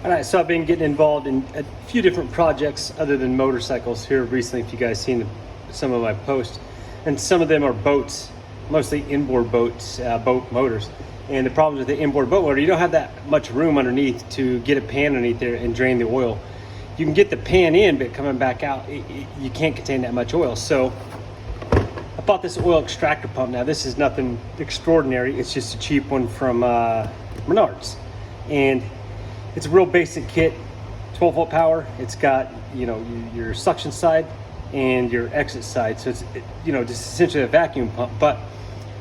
All right, so I've been getting involved in a few different projects other than motorcycles here recently, if you guys seen some of my posts. And some of them are boats, mostly inboard boats, boat motors. And the problem with the inboard boat motor, you don't have that much room underneath to get a pan underneath there and drain the oil. You can get the pan in, but coming back out, you can't contain that much oil. So I bought this oil extractor pump. Now this is nothing extraordinary. It's just a cheap one from Menards. And it's a real basic kit, 12 volt power. It's got, your suction side and your exit side. So it's, just essentially a vacuum pump. But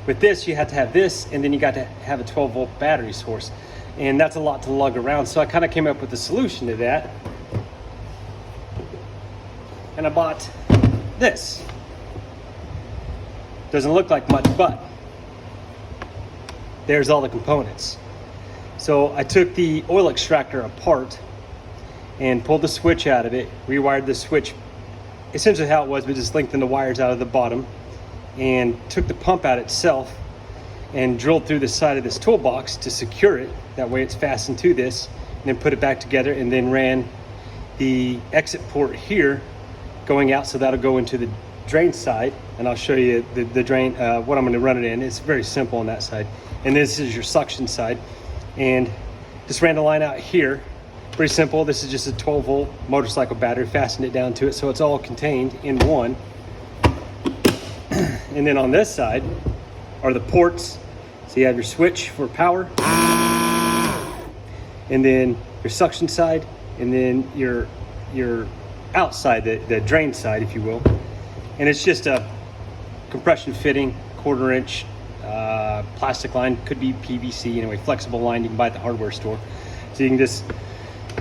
with this, you have to have this, and then you got to have a 12 volt battery source. And that's a lot to lug around. So I kind of came up with a solution to that. And I bought this. Doesn't look like much, but there's all the components. So I took the oil extractor apart and pulled the switch out of it, rewired the switch, essentially how it was, but just lengthened the wires out of the bottom, and took the pump out itself and drilled through the side of this toolbox to secure it. That way it's fastened to this, and then put it back together, and then ran the exit port here going out, so that'll go into the drain side, and I'll show you the drain, what I'm going to run it in. It's very simple on that side. And this is your suction side. And just ran the line out here. Pretty simple. This is just a 12 volt motorcycle battery, fastened it down to it, so it's all contained in one. And then on this side are the ports. So you have your switch for power, and then your suction side, and then your outside, the drain side, if you will. And it's just a compression fitting, 1/4 inch plastic line, could be PVC, anyway, flexible line you can buy at the hardware store. So you can just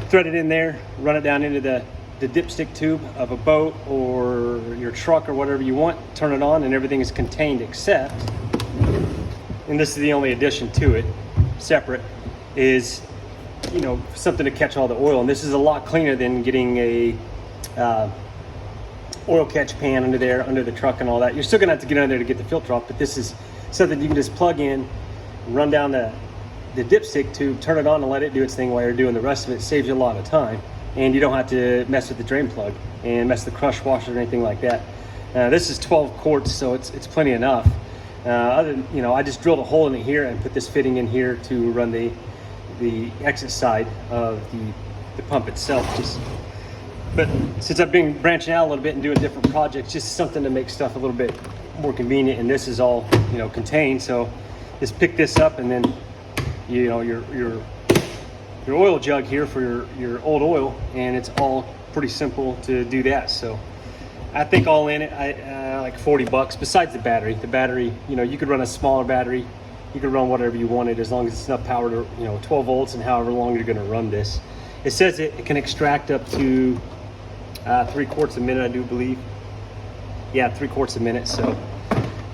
thread it in there, run it down into the dipstick tube of a boat or your truck or whatever you want, turn it on, and everything is contained except, and this is the only addition to it, separate, is something to catch all the oil. And this is a lot cleaner than getting a oil catch pan under there, under the truck and all that. You're still gonna have to get under there to get the filter off, but this is something you can just plug in, run down the dipstick tube, turn it on, and let it do its thing while you're doing the rest of it. It saves you a lot of time, and you don't have to mess with the drain plug and mess with the crush washer or anything like that. This is 12 quarts, so it's plenty enough. Other than, I just drilled a hole in it here and put this fitting in here to run the exit side of the pump itself. But since I've been branching out a little bit and doing different projects, just something to make stuff a little bit more convenient. And this is all contained, so just pick this up, and then your oil jug here for your old oil, and it's all pretty simple to do that. So I think all in it, like $40 besides the battery. The battery, you could run a smaller battery, you could run whatever you wanted as long as it's enough power to 12 volts and however long you're going to run this. It says it can extract up to 3 quarts a minute, I do believe. Yeah, 3 quarts a minute. So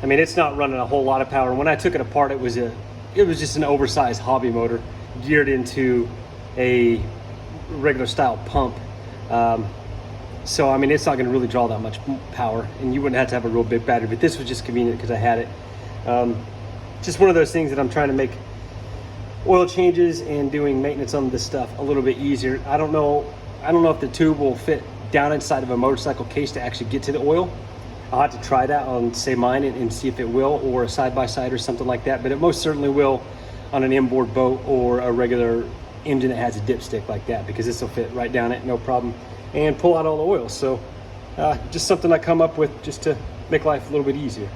I mean, it's not running a whole lot of power. When I took it apart, it was just an oversized hobby motor geared into a regular style pump. So I mean, it's not going to really draw that much power, and you wouldn't have to have a real big battery. But this was just convenient because I had it. Just one of those things that I'm trying to make oil changes and doing maintenance on this stuff a little bit easier. I don't know if the tube will fit down inside of a motorcycle case to actually get to the oil. I'll have to try that on, say, mine and see if it will, or a side-by-side or something like that. But it most certainly will on an inboard boat or a regular engine that has a dipstick like that, because this will fit right down it, no problem, and pull out all the oil. So just something I come up with just to make life a little bit easier.